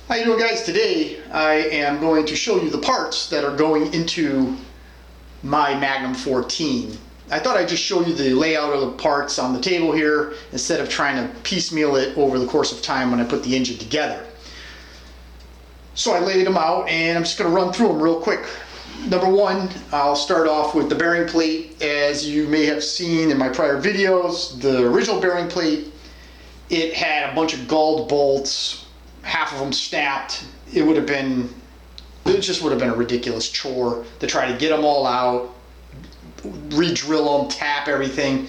How you doing, guys? Today I am going to show you the parts that are going into my Magnum 14. I thought I'd just show you the layout of the parts on the table here instead of trying to piecemeal it over the course of time when I put the engine together. So I laid them out and I'm just going to run through them real quick. Number one, I'll start off with the bearing plate. As you may have seen in my prior videos, the original bearing plate, it had a bunch of galled bolts, half of them snapped. It just would have been a ridiculous chore to try to get them all out, re-drill them, tap everything.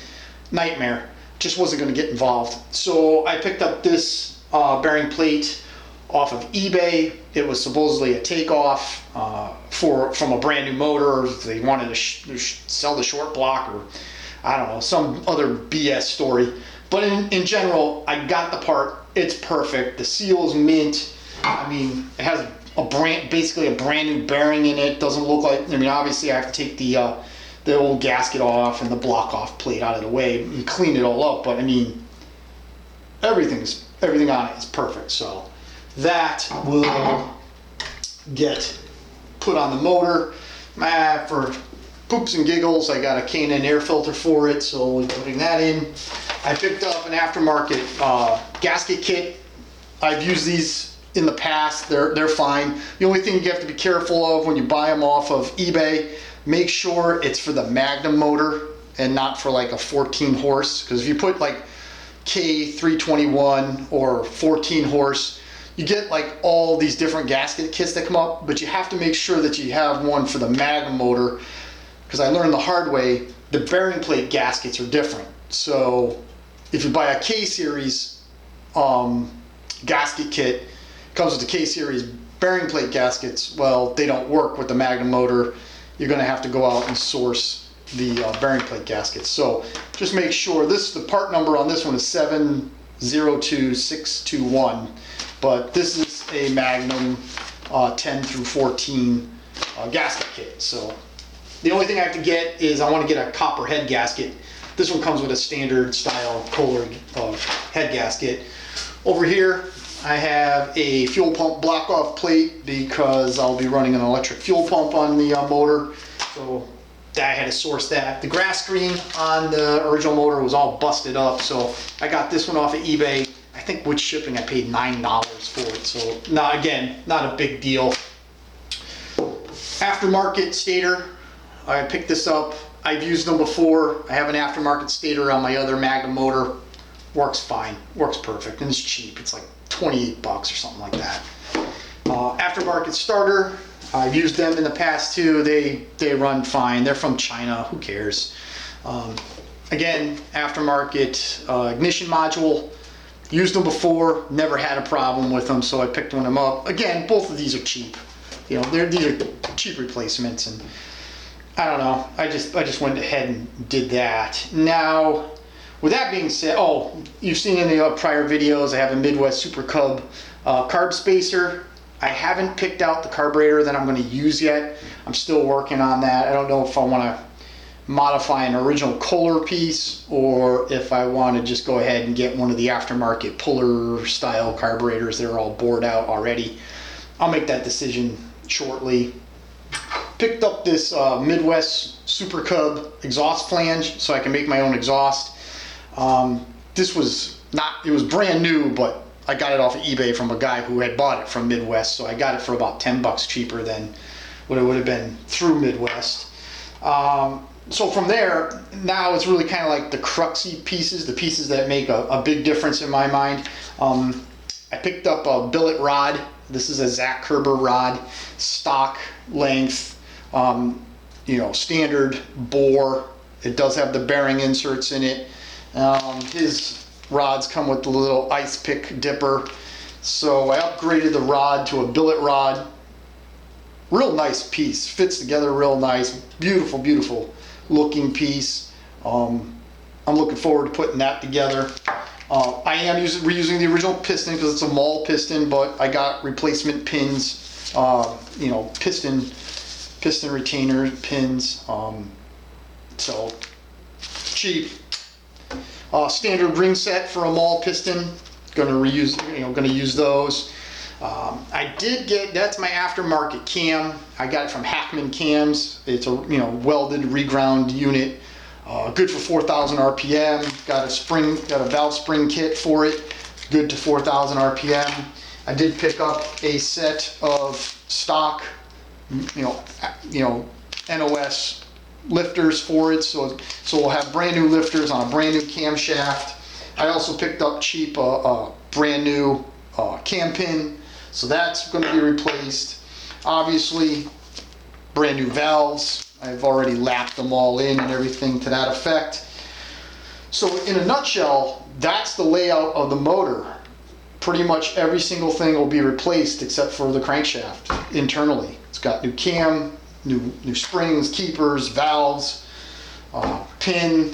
Nightmare. Just wasn't going to get involved. So I picked up this bearing plate off of eBay. It was supposedly a takeoff from a brand new motor. They wanted to sell the short block, or I don't know, some other BS story. But in general, I got the part. It's perfect. The seal is mint. I mean, it has basically a brand new bearing in it. Doesn't look like, I mean, obviously I have to take the old gasket off and the block off plate out of the way and clean it all up. But I mean, everything on it is perfect. So that will get put on the motor. For poops and giggles, I got a K&N air filter for it, so we'll be putting that in. I picked up an aftermarket gasket kit. I've used these in the past. They're fine. The only thing you have to be careful of when you buy them off of eBay, make sure it's for the Magnum motor and not for like a 14 horse. Because if you put like K321 or 14 horse, you get like all these different gasket kits that come up, but you have to make sure that you have one for the Magnum motor, because I learned the hard way, the bearing plate gaskets are different. So if you buy a K-Series gasket kit, comes with the K-Series bearing plate gaskets, well, they don't work with the Magnum motor. You're going to have to go out and source the bearing plate gaskets. So just make sure, the part number on this one is 702621, but this is a Magnum 10 through 14 gasket kit. So the only thing I have to get is, I want to get a copper head gasket. This one comes with a standard style Kohler head gasket. Over here I have a fuel pump block off plate because I'll be running an electric fuel pump on the motor. So I had to source that. The grass screen on the original motor was all busted up, so I got this one off of eBay. I think with shipping I paid $9 for it, so not a big deal. Aftermarket stator, I picked this up. I've used them before. I have an aftermarket stator on my other Magnum motor. Works fine, works perfect, and it's cheap. It's like 28 bucks or something like that. Aftermarket starter, I've used them in the past too. They run fine. They're from China, who cares? Again, aftermarket ignition module. Used them before, never had a problem with them, so I picked one of them up. Again, both of these are cheap. You know, these are cheap replacements, and I don't know. I just went ahead and did that. Now, with that being said, you've seen in the prior videos, I have a Midwest Super Cub carb spacer. I haven't picked out the carburetor that I'm going to use yet. I'm still working on that. I don't know if I want to modify an original Kohler piece or if I want to just go ahead and get one of the aftermarket puller style carburetors. They're all bored out already. I'll make that decision shortly. Picked up this Midwest Super Cub exhaust flange so I can make my own exhaust. It was brand new, but I got it off of eBay from a guy who had bought it from Midwest, so I got it for about 10 bucks cheaper than what it would have been through Midwest. So from there, now it's really kind of like the cruxy pieces, the pieces that make a big difference in my mind. I picked up a billet rod. This is a Zach Kerber rod, stock length, standard bore. It does have the bearing inserts in it. His rods come with the little ice pick dipper. So I upgraded the rod to a billet rod. Real nice piece, fits together real nice. Beautiful, beautiful looking piece. I'm looking forward to putting that together. I am reusing the original piston because it's a Maul piston, but I got replacement pins, piston retainer pins. So cheap. Standard ring set for a Maul piston. Going to use those. I did get, that's my aftermarket cam. I got it from Hackman Cams. It's a welded reground unit, good for 4,000 RPM. Got a valve spring kit for it, good to 4,000 RPM. I did pick up a set of stock, NOS lifters for it, so we'll have brand new lifters on a brand new camshaft. I also picked up cheap a brand new cam pin, so that's going to be replaced. Obviously, brand new valves. I've already lapped them all in and everything to that effect. So in a nutshell, that's the layout of the motor. Pretty much every single thing will be replaced except for the crankshaft internally. It's got new cam, new springs, keepers, valves, pin.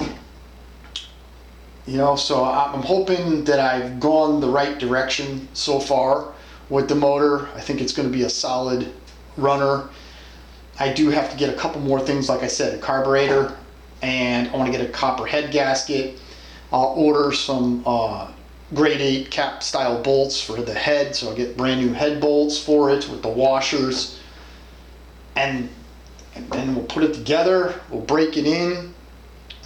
So I'm hoping that I've gone the right direction so far with the motor. I think it's going to be a solid runner. I do have to get a couple more things, like I said, a carburetor, and I want to get a copper head gasket. I'll order some grade 8 cap style bolts for the head, so I'll get brand new head bolts for it with the washers, and then we'll put it together, we'll break it in,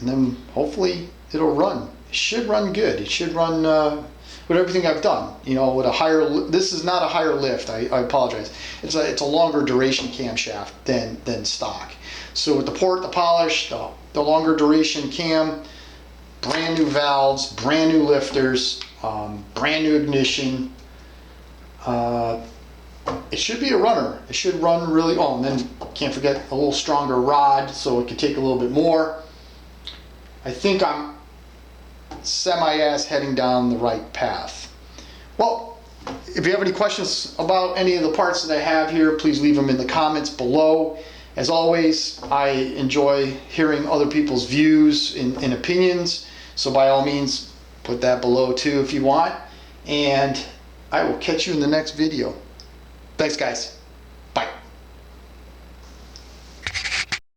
and then hopefully it'll run. It should run good. It should run with everything I've done. With a higher, this is not a higher lift, I apologize. It's a longer duration camshaft than stock. So with the port, the polish, the longer duration cam, brand new valves, brand new lifters, brand new ignition. It should be a runner. It should run really, and then can't forget a little stronger rod, so it could take a little bit more. I think I'm semi-ass heading down the right path. Well, if you have any questions about any of the parts that I have here, please leave them in the comments below. As always, I enjoy hearing other people's views and opinions, so by all means, put that below too if you want, and I will catch you in the next video. Thanks, guys.